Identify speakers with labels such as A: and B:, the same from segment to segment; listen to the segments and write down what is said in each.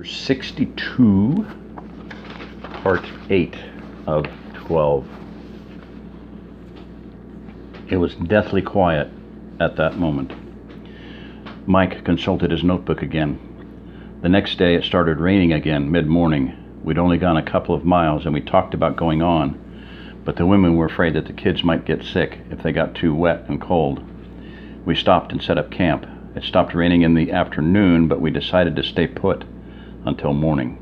A: 62, part 8 of 12. It was deathly quiet at that moment. Mike consulted his notebook again. The next day it started raining again mid-morning. We'd only gone a couple of miles and we talked about going on, but the women were afraid that the kids might get sick if they got too wet and cold. We stopped and set up camp. It stopped raining in the afternoon, but we decided to stay put until morning.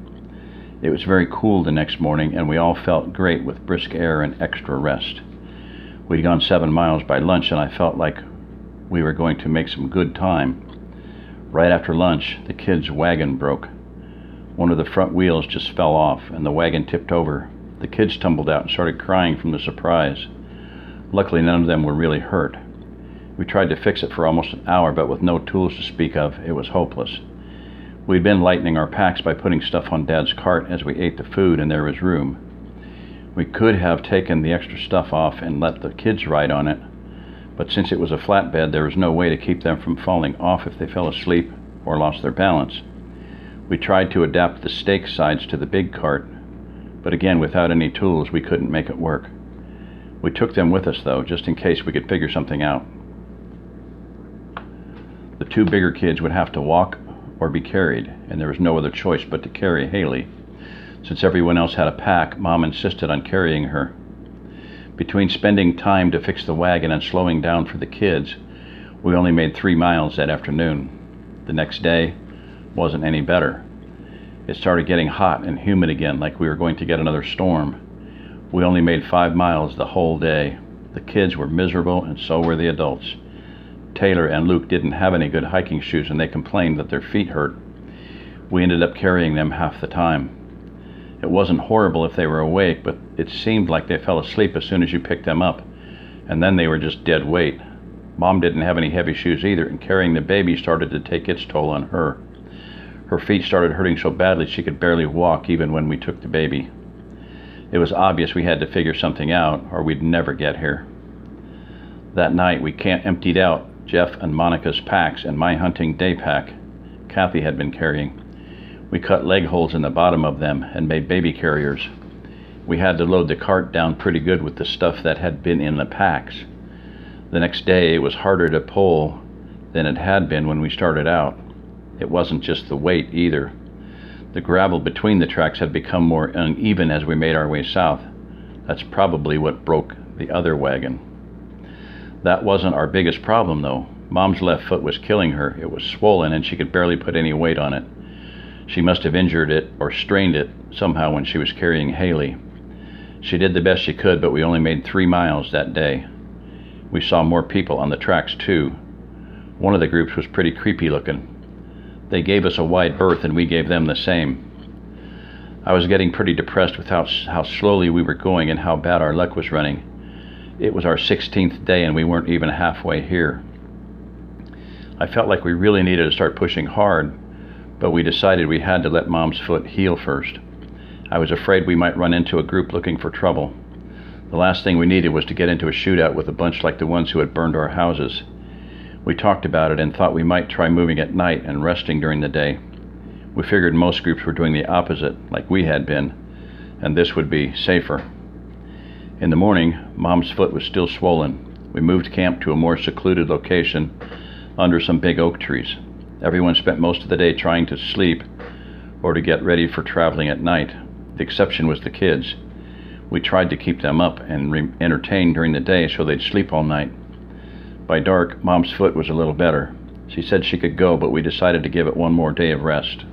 A: It was very cool the next morning and we all felt great with brisk air and extra rest. We'd gone 7 miles by lunch and I felt like we were going to make some good time. Right after lunch, the kids' wagon broke. One of the front wheels just fell off and the wagon tipped over. The kids tumbled out and started crying from the surprise. Luckily, none of them were really hurt. We tried to fix it for almost an hour, but with no tools to speak of, it was hopeless. We'd been lightening our packs by putting stuff on Dad's cart as we ate the food, and there was room. We could have taken the extra stuff off and let the kids ride on it, but since it was a flatbed, there was no way to keep them from falling off if they fell asleep or lost their balance. We tried to adapt the stake sides to the big cart, but again, without any tools, we couldn't make it work. We took them with us, though, just in case we could figure something out. The 2 bigger kids would have to walk or be carried, and there was no other choice but to carry Haley. Since everyone else had a pack, Mom insisted on carrying her. Between spending time to fix the wagon and slowing down for the kids, we only made 3 miles that afternoon. The next day wasn't any better. It started getting hot and humid again, like we were going to get another storm. We only made 5 miles the whole day. The kids were miserable, and so were the adults. Taylor and Luke didn't have any good hiking shoes and they complained that their feet hurt. We ended up carrying them half the time. It wasn't horrible if they were awake, but it seemed like they fell asleep as soon as you picked them up, and then they were just dead weight. Mom didn't have any heavy shoes either, and carrying the baby started to take its toll on her. Her feet started hurting so badly she could barely walk even when we took the baby. It was obvious we had to figure something out or we'd never get here. That night we emptied out Jeff and Monica's packs and my hunting day pack Kathy had been carrying. We cut leg holes in the bottom of them and made baby carriers. We had to load the cart down pretty good with the stuff that had been in the packs. The next day it was harder to pull than it had been when we started out. It wasn't just the weight either. The gravel between the tracks had become more uneven as we made our way south. That's probably what broke the other wagon. That wasn't our biggest problem, though. Mom's left foot was killing her. It was swollen and she could barely put any weight on it. She must have injured it or strained it somehow when she was carrying Haley. She did the best she could, but we only made 3 miles that day. We saw more people on the tracks, too. One of the groups was pretty creepy looking. They gave us a wide berth and we gave them the same. I was getting pretty depressed with how slowly we were going and how bad our luck was running. It was our 16th day and we weren't even halfway here. I felt like we really needed to start pushing hard, but we decided we had to let Mom's foot heal first. I was afraid we might run into a group looking for trouble. The last thing we needed was to get into a shootout with a bunch like the ones who had burned our houses. We talked about it and thought we might try moving at night and resting during the day. We figured most groups were doing the opposite, like we had been, and this would be safer. In the morning, Mom's foot was still swollen. We moved camp to a more secluded location under some big oak trees. Everyone spent most of the day trying to sleep or to get ready for traveling at night. The exception was the kids. We tried to keep them up and entertained during the day so they'd sleep all night. By dark, Mom's foot was a little better. She said she could go, but we decided to give it one more day of rest.